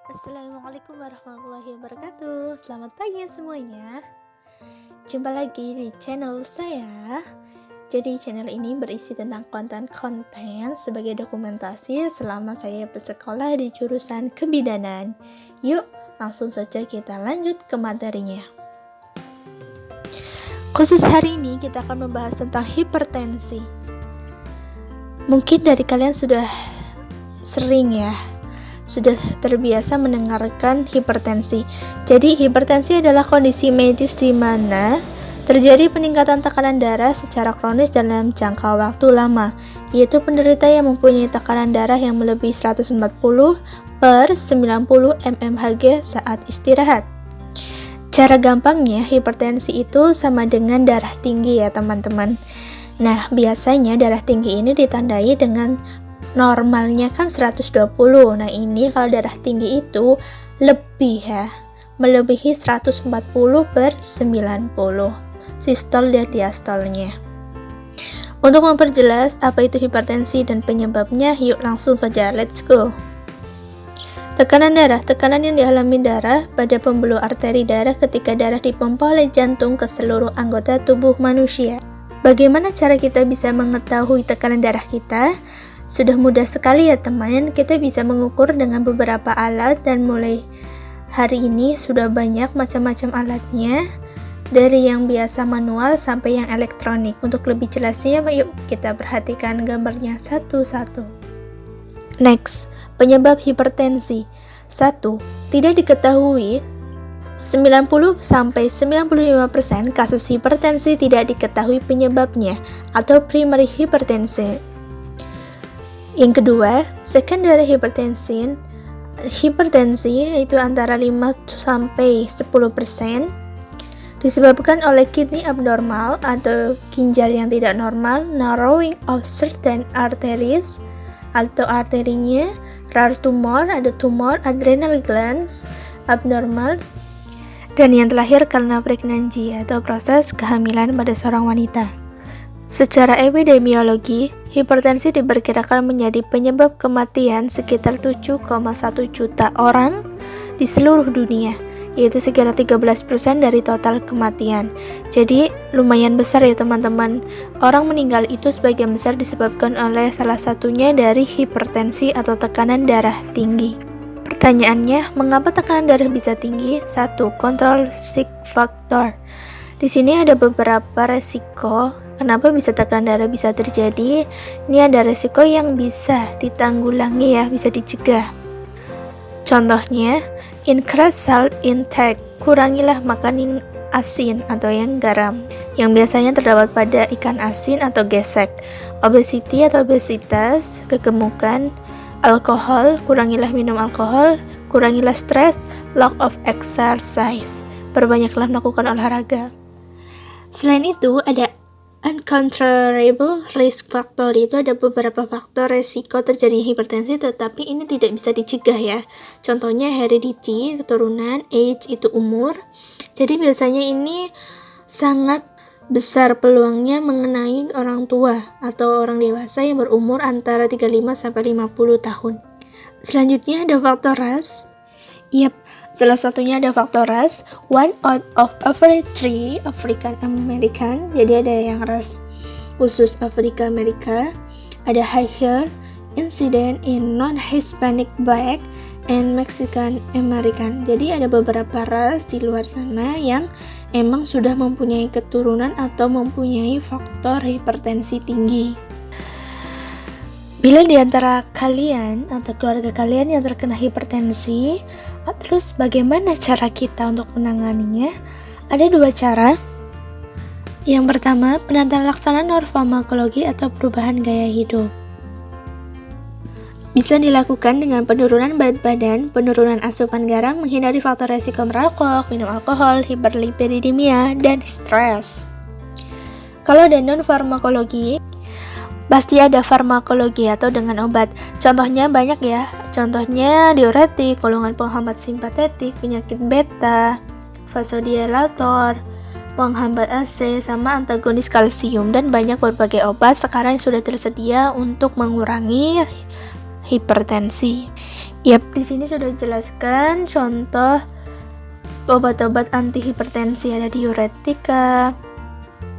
Assalamualaikum warahmatullahi wabarakatuh. Selamat pagi semuanya. Jumpa lagi di channel saya. Jadi channel ini berisi tentang konten-konten sebagai dokumentasi selama saya bersekolah di jurusan kebidanan. Yuk, langsung saja kita lanjut ke materinya. Khusus hari ini kita akan membahas tentang hipertensi. Mungkin dari kalian sudah sering sudah terbiasa mendengarkan hipertensi. Jadi hipertensi adalah kondisi medis di mana terjadi peningkatan tekanan darah secara kronis dalam jangka waktu lama, yaitu penderita yang mempunyai tekanan darah yang melebihi 140/90 mmHg saat istirahat. Cara gampangnya, hipertensi itu sama dengan darah tinggi ya teman-teman. Nah, biasanya darah tinggi ini ditandai dengan normalnya kan 120. Nah, ini kalau darah tinggi itu melebihi 140/90 sistol dan diastolnya. Untuk memperjelas apa itu hipertensi dan penyebabnya, yuk langsung saja, let's go. Tekanan darah, tekanan yang dialami darah pada pembuluh arteri darah ketika darah dipompa oleh jantung ke seluruh anggota tubuh manusia. Bagaimana cara kita bisa mengetahui tekanan darah kita? Sudah mudah sekali ya teman, kita bisa mengukur dengan beberapa alat dan mulai hari ini sudah banyak macam-macam alatnya, dari yang biasa manual sampai yang elektronik. Untuk lebih jelasnya, yuk kita perhatikan gambarnya satu-satu. Next, penyebab hipertensi. 1. Tidak diketahui. 90-95% kasus hipertensi tidak diketahui penyebabnya atau primary hypertension. Yang kedua, secondary hypertension. Hipertensi itu antara 5-10% disebabkan oleh kidney abnormal atau ginjal yang tidak normal, narrowing of certain arteries atau arterinya, rare tumor, ada tumor, adrenal glands abnormal, dan yang terakhir karena pregnancy atau proses kehamilan pada seorang wanita. Secara epidemiologi, hipertensi diperkirakan menjadi penyebab kematian sekitar 7,1 juta orang di seluruh dunia, yaitu sekitar 13% dari total kematian. Jadi lumayan besar ya teman-teman. Orang meninggal itu sebagian besar disebabkan oleh salah satunya dari hipertensi atau tekanan darah tinggi. Pertanyaannya, mengapa tekanan darah bisa tinggi? 1. Kontrol risk factor. Di sini ada beberapa resiko kenapa bisa tekanan darah bisa terjadi. Ini ada resiko yang bisa ditanggulangi bisa dicegah. Contohnya, increase salt intake, kurangilah makan yang asin atau yang garam, yang biasanya terdapat pada ikan asin atau gesek. Obesity atau obesitas, kegemukan. Alkohol, kurangilah minum alkohol. Kurangilah stres, lack of exercise, perbanyaklah melakukan olahraga. Selain itu, ada uncontrollable risk factor, itu ada beberapa faktor resiko terjadinya hipertensi tetapi ini tidak bisa dicegah ya. Contohnya heredity, keturunan, age itu umur. Jadi biasanya ini sangat besar peluangnya mengenai orang tua atau orang dewasa yang berumur antara 35-50 tahun. Selanjutnya ada faktor ras. Salah satunya ada faktor ras, 1 out of every 3 African American. Jadi ada yang ras khusus Afrika Amerika. Ada higher incident in non-Hispanic Black and Mexican American. Jadi ada beberapa ras di luar sana yang emang sudah mempunyai keturunan atau mempunyai faktor hipertensi tinggi. Bila di antara kalian atau keluarga kalian yang terkena hipertensi, terus bagaimana cara kita untuk menanganinya? Ada 2 cara. Yang pertama, penata laksana norfarmakologi atau perubahan gaya hidup. Bisa dilakukan dengan penurunan berat badan, penurunan asupan garam, menghindari faktor resiko merokok, minum alkohol, hiperlipidemia, dan stres. Kalau ada non-farmakologi, pasti ada farmakologi atau dengan obat. Contohnya banyak ya. Contohnya diuretik, golongan penghambat simpatetik, penyakit beta, vasodilator, penghambat AC, sama antagonis kalsium, dan banyak berbagai obat sekarang yang sudah tersedia untuk mengurangi hipertensi. Yap, di sini sudah dijelaskan contoh obat-obat anti hipertensi, ada diuretika,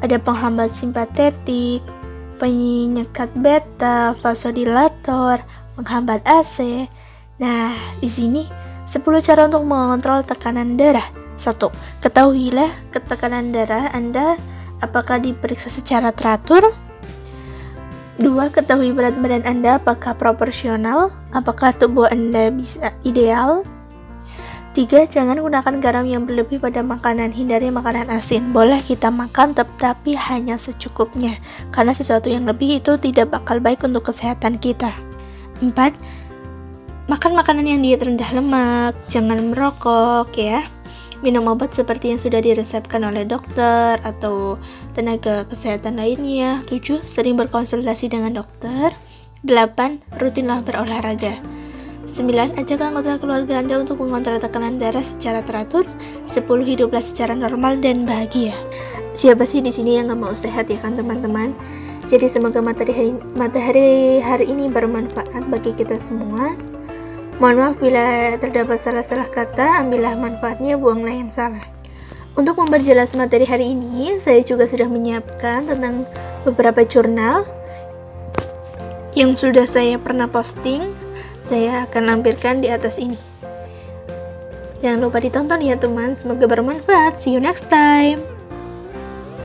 ada penghambat simpatetik, penyekat beta, vasodilator, penghambat AC. Nah, di sini 10 cara untuk mengontrol tekanan darah. 1. Ketahuilah tekanan darah Anda apakah diperiksa secara teratur. 2. Ketahui berat badan Anda apakah proporsional, apakah tubuh Anda bisa ideal. 3. Jangan gunakan garam yang berlebih pada makanan, hindari makanan asin. Boleh kita makan tetapi hanya secukupnya, karena sesuatu yang lebih itu tidak bakal baik untuk kesehatan kita. 4. Makan makanan yang diet rendah lemak, jangan merokok ya. Minum obat seperti yang sudah diresepkan oleh dokter atau tenaga kesehatan lainnya. 7. Sering berkonsultasi dengan dokter. 8. Rutinlah berolahraga. 9. Ajak anggota keluarga Anda untuk mengontrol tekanan darah secara teratur. 10. Hiduplah secara normal dan bahagia. Siapa sih di sini yang gak mau sehat, ya kan teman-teman? Jadi semoga materi hari ini bermanfaat bagi kita semua. Mohon maaf bila terdapat salah-salah kata, ambillah manfaatnya, buanglah yang salah. Untuk memperjelas materi hari ini, saya juga sudah menyiapkan tentang beberapa jurnal yang sudah saya pernah posting. Saya akan lampirkan di atas ini. Jangan lupa ditonton ya teman, semoga bermanfaat. See you next time.